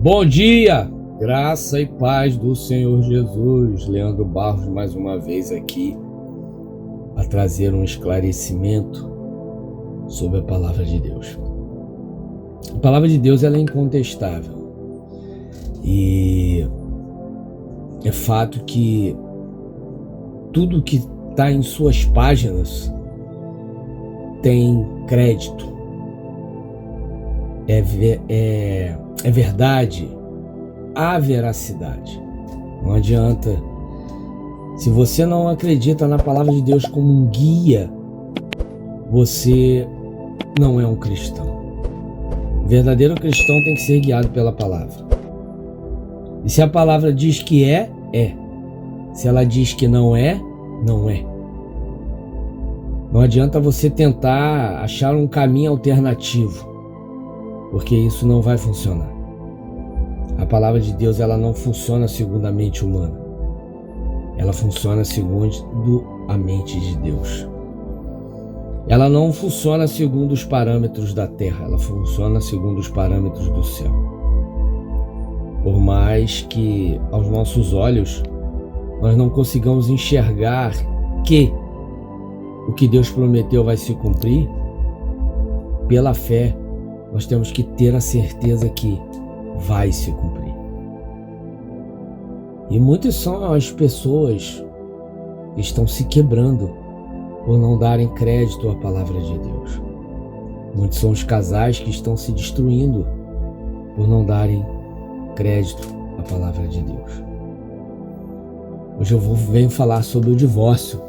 Bom dia, graça e paz do Senhor Jesus. Leandro Barros mais uma vez aqui a trazer um esclarecimento sobre a palavra de Deus. A palavra de Deus ela é incontestável e é fato que tudo que está em suas páginas tem crédito, é verdade, há veracidade. Não adianta. Se você não acredita na palavra de Deus como um guia, você não é um cristão. O verdadeiro cristão tem que ser guiado pela palavra. E se a palavra diz que é, é. Se ela diz que não é, não é. Não adianta você tentar achar um caminho alternativo, porque isso não vai funcionar. A palavra de Deus ela não funciona segundo a mente humana. Ela funciona segundo a mente de Deus. Ela não funciona segundo os parâmetros da terra, ela funciona segundo os parâmetros do céu. Por mais que aos nossos olhos nós não consigamos enxergar que o que Deus prometeu vai se cumprir, pela fé nós temos que ter a certeza que vai se cumprir. E muitas são as pessoas que estão se quebrando por não darem crédito à palavra de Deus. Muitos são os casais que estão se destruindo por não darem crédito à palavra de Deus. Hoje eu venho falar sobre o divórcio.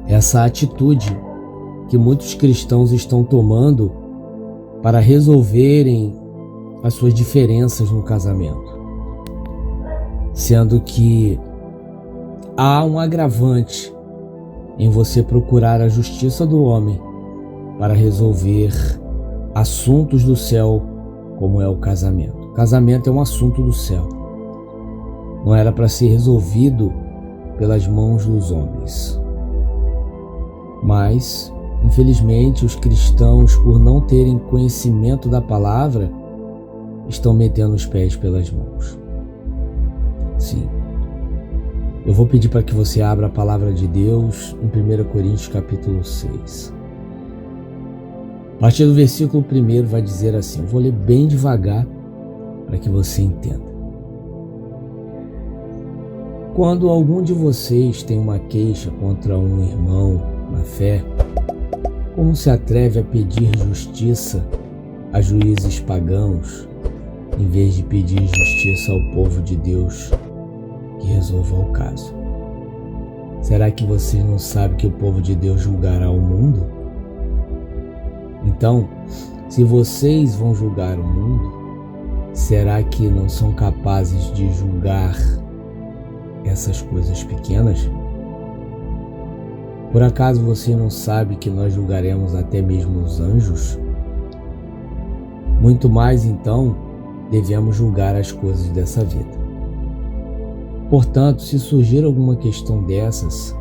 Essa atitude que muitos cristãos estão tomando para resolverem as suas diferenças no casamento, sendo que há um agravante em você procurar a justiça do homem para resolver assuntos do céu, como é o casamento. O casamento é um assunto do céu. Não era para ser resolvido pelas mãos dos homens. Mas, infelizmente, os cristãos, por não terem conhecimento da palavra, estão metendo os pés pelas mãos. Sim. Eu vou pedir para que você abra a palavra de Deus em 1 Coríntios capítulo 6. A partir do versículo 1 vai dizer assim, eu vou ler bem devagar para que você entenda. Quando algum de vocês tem uma queixa contra um irmão na fé, como se atreve a pedir justiça a juízes pagãos, em vez de pedir justiça ao povo de Deus que resolva o caso? Será que vocês não sabem que o povo de Deus julgará o mundo? Então, se vocês vão julgar o mundo, será que não são capazes de julgar essas coisas pequenas? Por acaso você não sabe que nós julgaremos até mesmo os anjos? Muito mais então, devemos julgar as coisas dessa vida. Portanto, se surgir alguma questão dessas,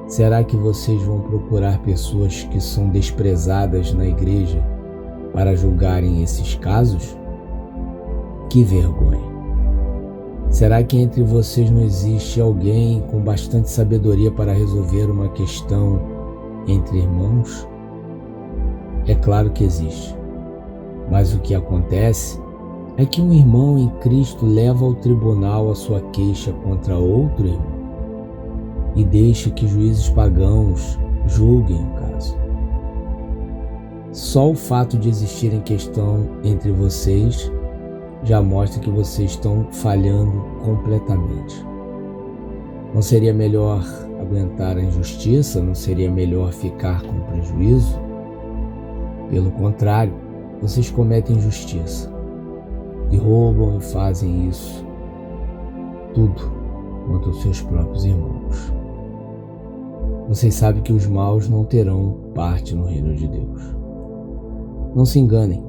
será que vocês vão procurar pessoas que são desprezadas na igreja para julgarem esses casos? Que vergonha! Será que entre vocês não existe alguém com bastante sabedoria para resolver uma questão entre irmãos? É claro que existe, mas o que acontece é que um irmão em Cristo leva ao tribunal a sua queixa contra outro irmão e deixa que juízes pagãos julguem o caso. Só o fato de existirem questão entre vocês já mostra que vocês estão falhando completamente. Não seria melhor aguentar a injustiça? Não seria melhor ficar com prejuízo? Pelo contrário, vocês cometem injustiça e roubam e fazem isso tudo contra os seus próprios irmãos. Vocês sabem que os maus não terão parte no reino de Deus. Não se enganem,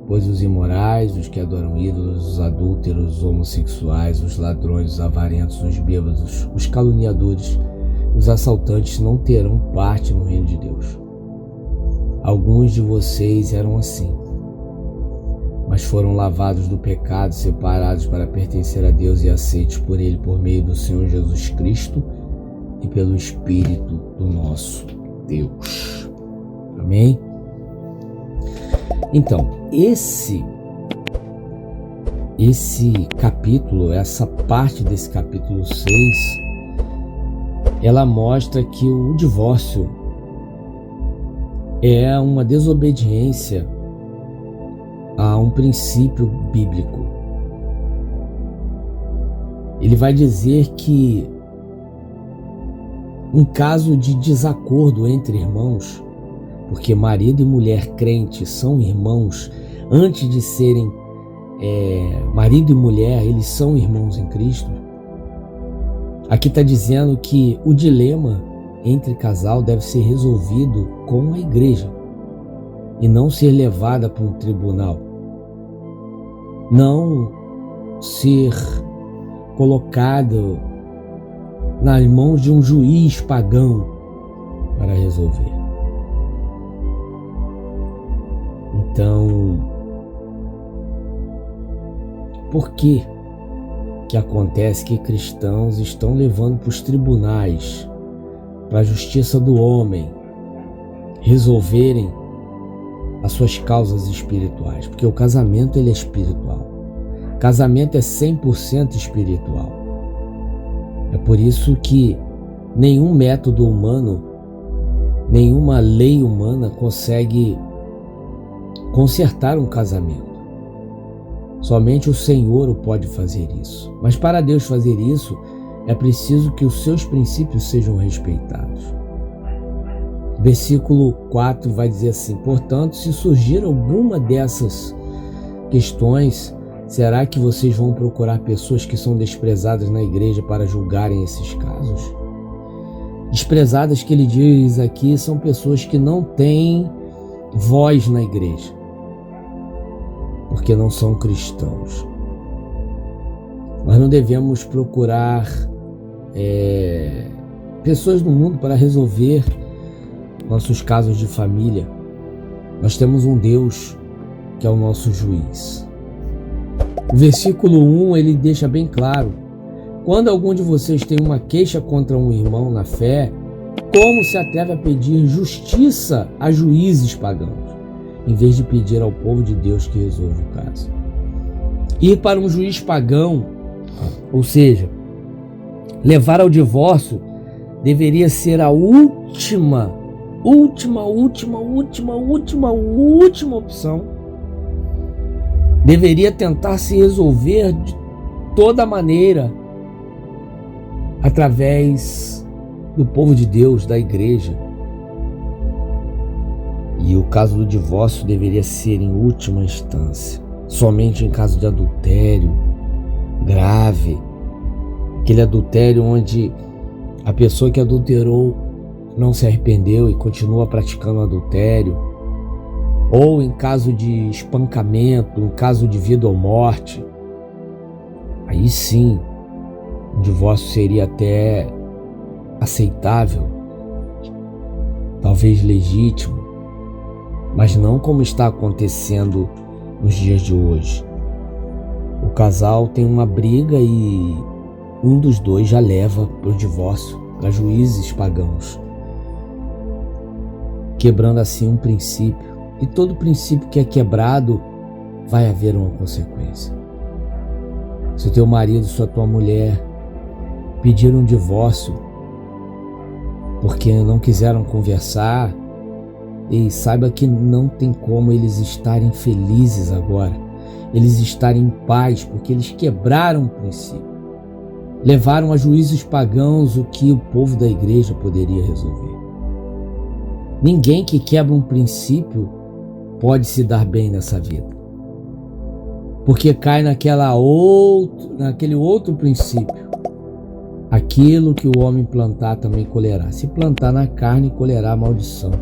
pois os imorais, os que adoram ídolos, os adúlteros, os homossexuais, os ladrões, os avarentos, os bêbados, os caluniadores, os assaltantes não terão parte no reino de Deus. Alguns de vocês eram assim, mas foram lavados do pecado, separados para pertencer a Deus e aceitos por Ele por meio do Senhor Jesus Cristo e pelo Espírito do nosso Deus. Amém? Então, esse capítulo, essa parte desse capítulo 6, ela mostra que o divórcio é uma desobediência a um princípio bíblico. Ele vai dizer que em caso de desacordo entre irmãos, porque marido e mulher crente são irmãos, antes de serem marido e mulher, eles são irmãos em Cristo. Aqui está dizendo que o dilema entre casal deve ser resolvido com a igreja e não ser levada para um tribunal, não ser colocado nas mãos de um juiz pagão para resolver. Então, por que acontece que cristãos estão levando para os tribunais, para a justiça do homem, resolverem as suas causas espirituais? Porque o casamento ele é espiritual. Casamento é 100% espiritual. É por isso que nenhum método humano, nenhuma lei humana consegue consertar um casamento. Somente o Senhor o pode fazer isso. Mas para Deus fazer isso, é preciso que os seus princípios sejam respeitados. Versículo 4 vai dizer assim: portanto, se surgir alguma dessas questões, será que vocês vão procurar pessoas que são desprezadas na igreja para julgarem esses casos? Desprezadas que ele diz aqui são pessoas que não têm voz na igreja, porque não são cristãos. Nós não devemos procurar pessoas no mundo para resolver nossos casos de família. Nós temos um Deus que é o nosso juiz. O versículo 1 ele deixa bem claro: quando algum de vocês tem uma queixa contra um irmão na fé, como se atreve a pedir justiça a juízes pagãos, em vez de pedir ao povo de Deus que resolva o caso? Ir para um juiz pagão, ou seja, levar ao divórcio, deveria ser a última opção. Deveria tentar se resolver de toda maneira através do povo de Deus, da igreja. E o caso do divórcio deveria ser em última instância, somente em caso de adultério grave, aquele adultério onde a pessoa que adulterou não se arrependeu e continua praticando adultério, ou em caso de espancamento, em caso de vida ou morte. Aí sim, o divórcio seria até aceitável, talvez legítimo, mas não como está acontecendo nos dias de hoje. O casal tem uma briga e um dos dois já leva para o divórcio, para juízes pagãos, quebrando assim um princípio. E todo princípio que é quebrado, vai haver uma consequência. Se o teu marido, se a tua mulher pediram um divórcio porque não quiseram conversar, e saiba que não tem como eles estarem felizes agora, eles estarem em paz, porque eles quebraram o princípio, levaram a juízes pagãos o que o povo da igreja poderia resolver. Ninguém que quebra um princípio pode se dar bem nessa vida, porque cai naquele outro princípio: aquilo que o homem plantar também colherá. Se plantar na carne, colherá maldição.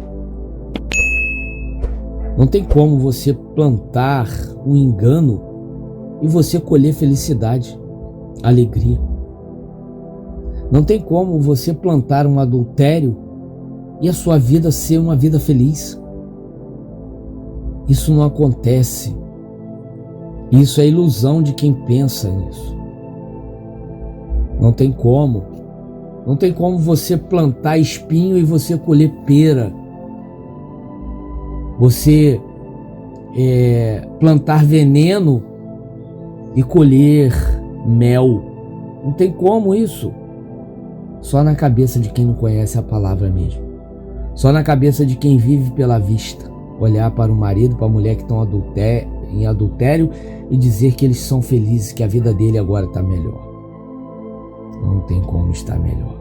Não tem como você plantar um engano e você colher felicidade, alegria. Não tem como você plantar um adultério e a sua vida ser uma vida feliz. Isso não acontece. Isso é ilusão de quem pensa nisso. Não tem como. Não tem como você plantar espinho e você colher pera. Você plantar veneno e colher mel. Não tem como isso. Só na cabeça de quem não conhece a palavra mesmo. Só na cabeça de quem vive pela vista. Olhar para o marido, para a mulher que estão em adultério e dizer que eles são felizes, que a vida dele agora está melhor. Não tem como estar melhor.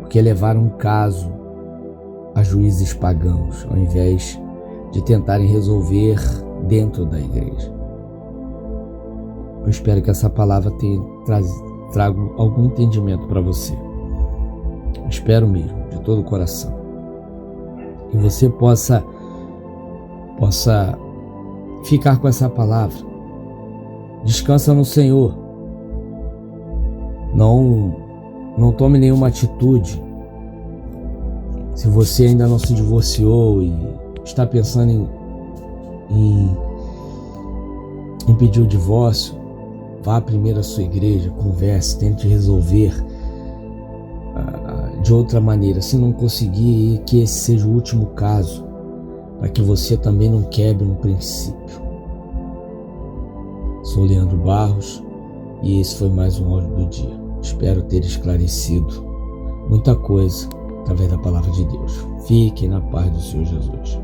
Porque levaram um caso a juízes pagãos, ao invés de tentarem resolver dentro da igreja. Eu espero que essa palavra traga algum entendimento para você. Eu espero mesmo, de todo o coração. Que você possa ficar com essa palavra. Descansa no Senhor. Não tome nenhuma atitude. Se você ainda não se divorciou e está pensando em pedir o divórcio, vá primeiro à sua igreja, converse, tente resolver de outra maneira. Se não conseguir, que esse seja o último caso, para que você também não quebre um princípio. Sou Leandro Barros e esse foi mais um áudio do dia. Espero ter esclarecido muita coisa através da palavra de Deus. Fiquem na paz do Senhor Jesus.